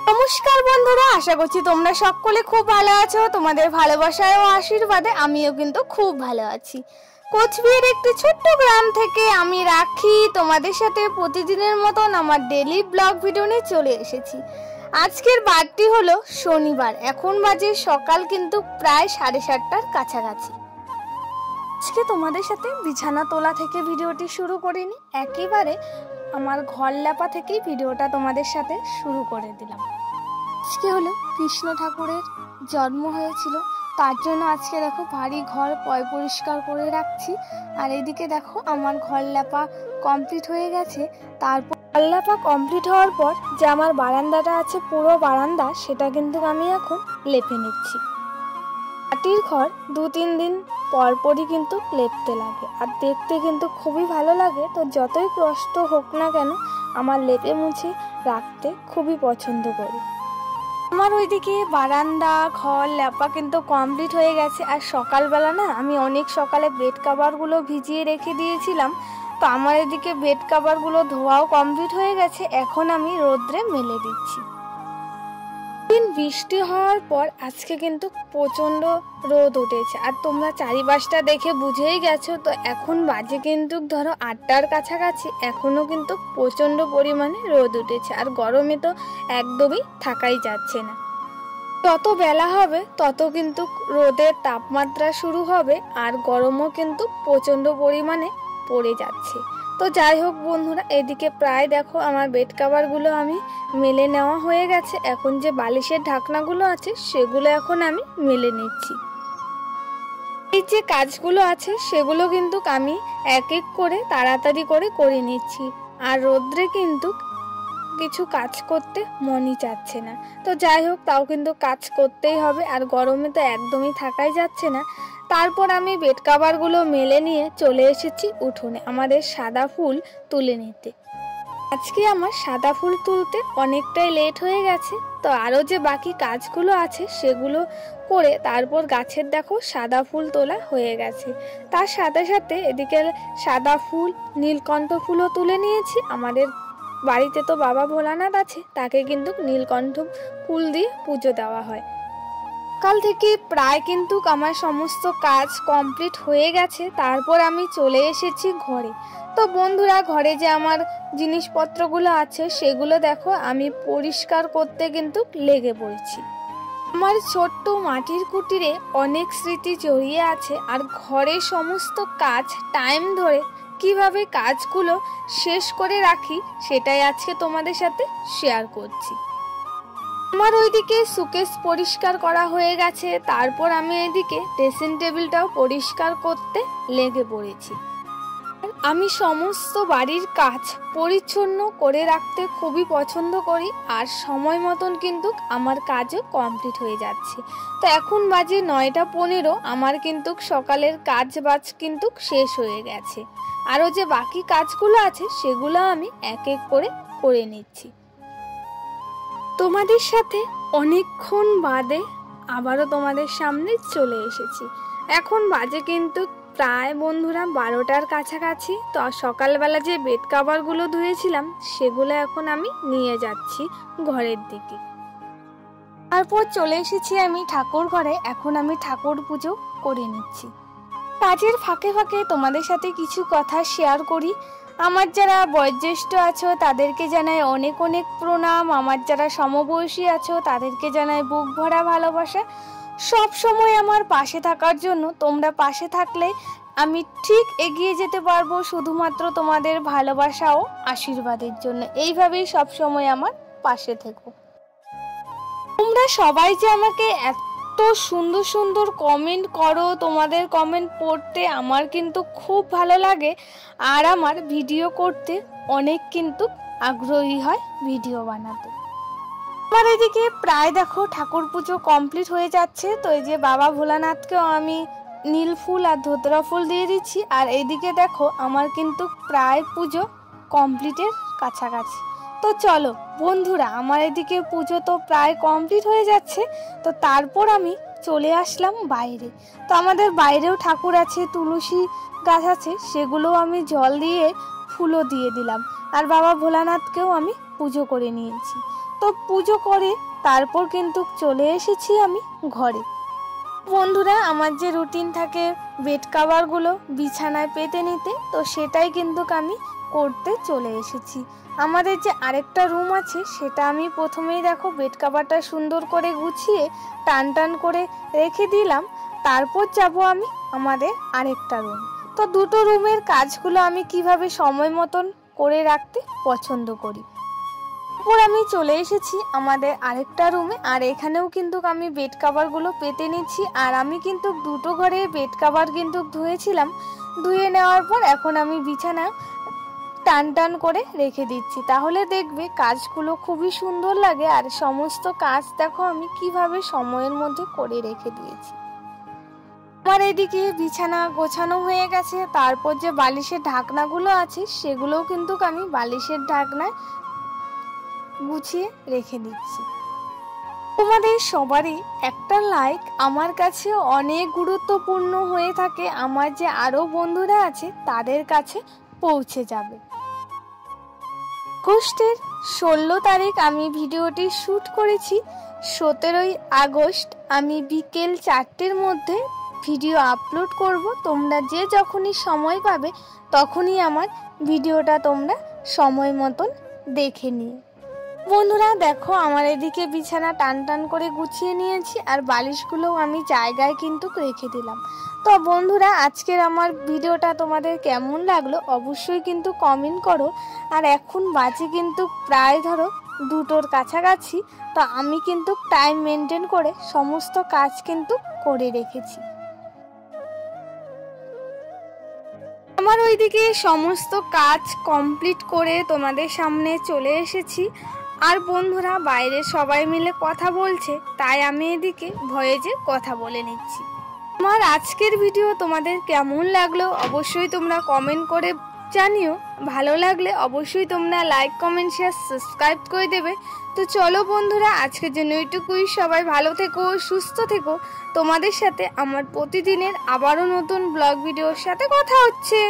নমস্কার বন্ধুরা, আশা করছি তোমরা সকলে খুব ভালো আছো। তোমাদের ভালোবাসায় ও আশীর্বাদে আমিও কিন্তু খুব ভালো আছি। কোচবিহার একটি ছোট্ট গ্রাম থেকে আমি রাখি তোমাদের সাথে প্রতিদিনের মতন আমার ডেইলি ব্লগ ভিডিও নিয়ে চলে এসেছি। আজকের বারটি হলো শনিবার, এখন বাজে সকাল কিন্তু প্রায় 7:30টার কাছাকাছি। আজকে তোমাদের সাথে বিছানা তোলা থেকে ভিডিওটি শুরু করিনি, একেবারে আমার ঘর লেপা থেকেই ভিডিওটা তোমাদের সাথে শুরু করে দিলাম। আজকে হলো কৃষ্ণ ঠাকুরের জন্ম হয়েছিল, তার জন্য আজকে দেখো বাড়ি ঘর পরিষ্কার করে রাখছি। আর এদিকে দেখো আমার ঘর লেপা কমপ্লিট হয়ে গেছে। তারপর ঘর লেপা কমপ্লিট হওয়ার পর যে আমার বারান্দাটা আছে, পুরো বারান্দা, সেটা কিন্তু আমি এখন লেপে নিচ্ছি। মাটির ঘর 2-3 দিন পরপরই কিন্তু লেপতে লাগে, আর দেখতে কিন্তু খুবই ভালো লাগে। তো যতই কষ্ট হোক না কেন, আমার লেপে মুছে রাখতে খুবই পছন্দ করি। আমার ওইদিকে বারান্দা ঘর লেপা কিন্তু কমপ্লিট হয়ে গেছে। আর সকালবেলা না আমি অনেক সকালে বেড কাভারগুলো ভিজিয়ে রেখে দিয়েছিলাম, তো আমার এদিকে বেড কাভারগুলো ধোয়াও কমপ্লিট হয়ে গেছে। এখন আমি রোদ্রে মেলে দিচ্ছি। বৃষ্টি হওয়ার পর আজকে কিন্তু প্রচণ্ড রোদ উঠেছে, আর তোমরা চারিপাশটা দেখে বুঝেই গেছো। তো এখন বাজে কিন্তু ধরো 8টার কাছাকাছি, এখনো কিন্তু প্রচণ্ড পরিমাণে রোদ উঠেছে, আর গরমে তো একদমই থাকাই যাচ্ছে না। যত বেলা হবে তত কিন্তু রোদের তাপমাত্রা শুরু হবে, আর গরমও কিন্তু প্রচণ্ড পরিমাণে পড়ে যাচ্ছে। তো যাই হোক বন্ধুরা, এদিকে প্রায় দেখো আমার বেড কাভারগুলো আমি মেলে নেওয়া হয়ে গেছে। এখন যে বালিশের ঢাকনাগুলো আছে সেগুলো এখন আমি মেলে নিচ্ছি। এই যে কাজগুলো আছে সেগুলো কিন্তু আমি এক এক করে তাড়াতাড়ি করে নিচ্ছি। আর রোদ্রে কিন্তু কিছু কাজ করতে মনই চাচ্ছে না। তো যাই হোক, তাও কিন্তু কাজ করতেই হবে, আর গরমে তো একদমই থাকাই যাচ্ছে না। তারপর আমি বেড কাভারগুলো মেলে নিয়ে চলে এসেছি উঠোনে আমাদের সাদা ফুল তুলে নিতে। আজকে আমার সাদা ফুল তুলতে অনেকটাই লেট হয়ে গেছে। তো আরও যে বাকি কাজগুলো আছে সেগুলো করে তারপর গাছের দেখো সাদা ফুল তোলা হয়ে গেছে। তার সাথে সাথে এদিকে সাদা ফুল, নীলকণ্ঠ ফুলও তুলে নিয়েছি। আমাদের বাড়িতে তো বাবা ভোলানাথ আছে, তাকে কিন্তু নীলকণ্ঠ ফুল দিয়ে পুজো দেওয়া হয়। কাল থেকে প্রায় কিন্তু আমার সমস্ত কাজ কমপ্লিট হয়ে গেছে। তারপর আমি চলে এসেছি ঘরে। তো বন্ধুরা, ঘরে যে আমার জিনিসপত্রগুলো আছে সেগুলো দেখো আমি পরিষ্কার করতে কিন্তু লেগে পড়েছি। আমার ছোট্ট মাটির কুটিরে অনেক স্মৃতি জড়িয়ে আছে, আর ঘরের সমস্ত কাজ টাইম ধরে কিভাবে কাজগুলো শেষ করে রাখি সেটাই আজকে তোমাদের সাথে শেয়ার করছি। আমার ওইদিকে সুকেস পরিষ্কার করা হয়ে গেছে। তারপর আমি এদিকে ড্রেসিং টেবিলটাও পরিষ্কার করতে লেগে পড়েছি। আমি সমস্ত বাড়ির কাজ পরিচ্ছন্ন করে রাখতে খুবই পছন্দ করি, আর সময় মতন কিন্তু আমার কাজও কমপ্লিট হয়ে যাচ্ছে। তো এখন বাজে 9:15, আমার কিন্তু সকালের কাজ বাজ কিন্তু শেষ হয়ে গেছে। আরও যে বাকি কাজগুলো আছে সেগুলো আমি এক এক করে নিচ্ছি। তোমাদের সাথে অনেকক্ষণ বাদে আবারও তোমাদের সামনে চলে এসেছি। এখন বাজে কিন্তু প্রায় বন্ধুরা 12টার কাছাকাছি। তো সকালবেলা যে বেড কাভারগুলো ধুয়েছিলাম সেগুলো এখন আমি নিয়ে যাচ্ছি ঘরের দিকে। তারপর চলে এসেছি আমি ঠাকুর ঘরে। এখন আমি ঠাকুর পুজো করে নিচ্ছি। কাজের ফাঁকে ফাঁকে তোমাদের সাথে কিছু কথা শেয়ার করি। আমার যারা বয়োজ্যেষ্ঠ আছো তাদেরকে জানাই অনেক অনেক প্রণাম। আমার যারা সমবয়সী আছো তাদেরকে জানাই বুক ভরা ভালোবাসা। সব সময় আমার পাশে থাকার জন্য, তোমরা পাশে থাকলে আমি ঠিক এগিয়ে যেতে পারবো, শুধুমাত্র তোমাদের ভালোবাসা ও আশীর্বাদের জন্য। এইভাবেই সব সময় আমার পাশে থেকো। তোমরা সবাই যে আমাকে এত সুন্দর সুন্দর কমেন্ট করো, তোমাদের কমেন্ট পড়তে আমার কিন্তু খুব ভালো লাগে, আর আমার ভিডিও করতে অনেক কিন্তু আগ্রহী হয় ভিডিও বানাতে। আমার এদিকে প্রায় দেখো ঠাকুর পুজো কমপ্লিট হয়ে যাচ্ছে। তো এই যে বাবা ভোলানাথকেও আমি নীল ফুল আর ধুতরা ফুল দিয়ে দিচ্ছি। আর এইদিকে দেখো আমার কিন্তু প্রায় পুজো কমপ্লিটের কাছাকাছি। তো চলো বন্ধুরা, আমার এদিকে পুজো তো প্রায় কমপ্লিট হয়ে যাচ্ছে। তো তারপর আমি চলে আসলাম বাইরে। তো আমাদের বাইরেও ঠাকুর আছে, তুলসী গাছ আছে, সেগুলোও আমি জল দিয়ে ফুলও দিয়ে দিলাম। আর বাবা ভোলানাথকেও আমি পুজো করে নিয়েছি। তো পুজো করে তারপর কিন্তু চলে এসেছি আমি ঘরে। বন্ধুরা, আমার যে রুটিন থাকে বেড কাভারগুলো বিছানায় পেতে নিতে, তো সেটাই কিন্তু আমি করতে চলে এসেছি। আমাদের যে আরেকটা রুম আছে সেটা আমি প্রথমেই দেখো বেড কাভারটা সুন্দর করে গুছিয়ে টান টান করে রেখে দিলাম। তারপর যাব আমি আমাদের আরেকটা রুম। তো দুটো রুমের কাজগুলো আমি কিভাবে সময় মতন করে রাখতে পছন্দ করি। তারপর আমি চলে এসেছি আমাদের আরেকটা রুমে, আর এখানেও কিন্তু আমি বেড কাভারগুলো পেতে নিচ্ছি। আর আমি কিন্তু দুটো ঘরে বেড কাভার কিন্তু ধুয়েছিলাম, ধুয়ে নেওয়ার পর এখন আমি বিছানা টান টান করে রেখে দিচ্ছি। তাহলে দেখবে কাজগুলো খুবই সুন্দর লাগে। আর সমস্ত কাজ দেখো আমি কিভাবে সময়ের মধ্যে করে রেখে দিয়েছি। আমার এদিকে বিছানা গোছানো হয়ে গেছে। তারপর যে বালিশের ঢাকনাগুলো আছে সেগুলোও কিন্তু আমি বালিশের ঢাকনায় গুছিয়ে রেখে দিচ্ছি। তোমাদের সবারই একটা লাইক আমার কাছে অনেক গুরুত্বপূর্ণ হয়ে থাকে, আমার যে আরো বন্ধুরা আছে তাদের কাছে পৌঁছে যাবে। আগস্টের 16 তারিখ আমি ভিডিওটি শ্যুট করেছি। 17 আগস্ট আমি বিকেল 4টের মধ্যে ভিডিও আপলোড করব। তোমরা যে যখনই সময় পাবে তখনই আমার ভিডিওটা তোমরা সময় মতন দেখে নিও। বন্ধুরা দেখো আমার এদিকে বিছানা টান টান করে গুছিয়ে নিয়েছি, আর বালিশগুলোও আমি জায়গায় কিন্তু রেখে দিলাম। তো বন্ধুরা, আজকের আমার ভিডিওটা তোমাদের কেমন লাগলো অবশ্যই কিন্তু কমেন্ট করো। আর এখন বাজে কিন্তু প্রায় ধরো 2টোর কাছাকাছি। তো আমি কিন্তু টাইম মেনটেন করে সমস্ত কাজ কিন্তু করে রেখেছি। আমার ওইদিকে সমস্ত কাজ কমপ্লিট করে তোমাদের সামনে চলে এসেছি। আর বন্ধুরা, বাইরে সবাই মিলে কথা বলছে, তাই আমি এদিকে ভয়েসে কথা বলে নিচ্ছি। আমার আজকের ভিডিও তোমাদের কেমন লাগলো অবশ্যই তোমরা কমেন্ট করে জানিও। ভালো লাগলে অবশ্যই তোমরা লাইক কমেন্ট শেয়ার সাবস্ক্রাইব করে দেবে। তো চলো বন্ধুরা, আজকের জন্য এইটুকুই। সবাই ভালো থেকো, সুস্থ থেকো। তোমাদের সাথে আমার প্রতিদিনের আবারও নতুন ব্লগ ভিডিওর সাথে কথা হচ্ছে।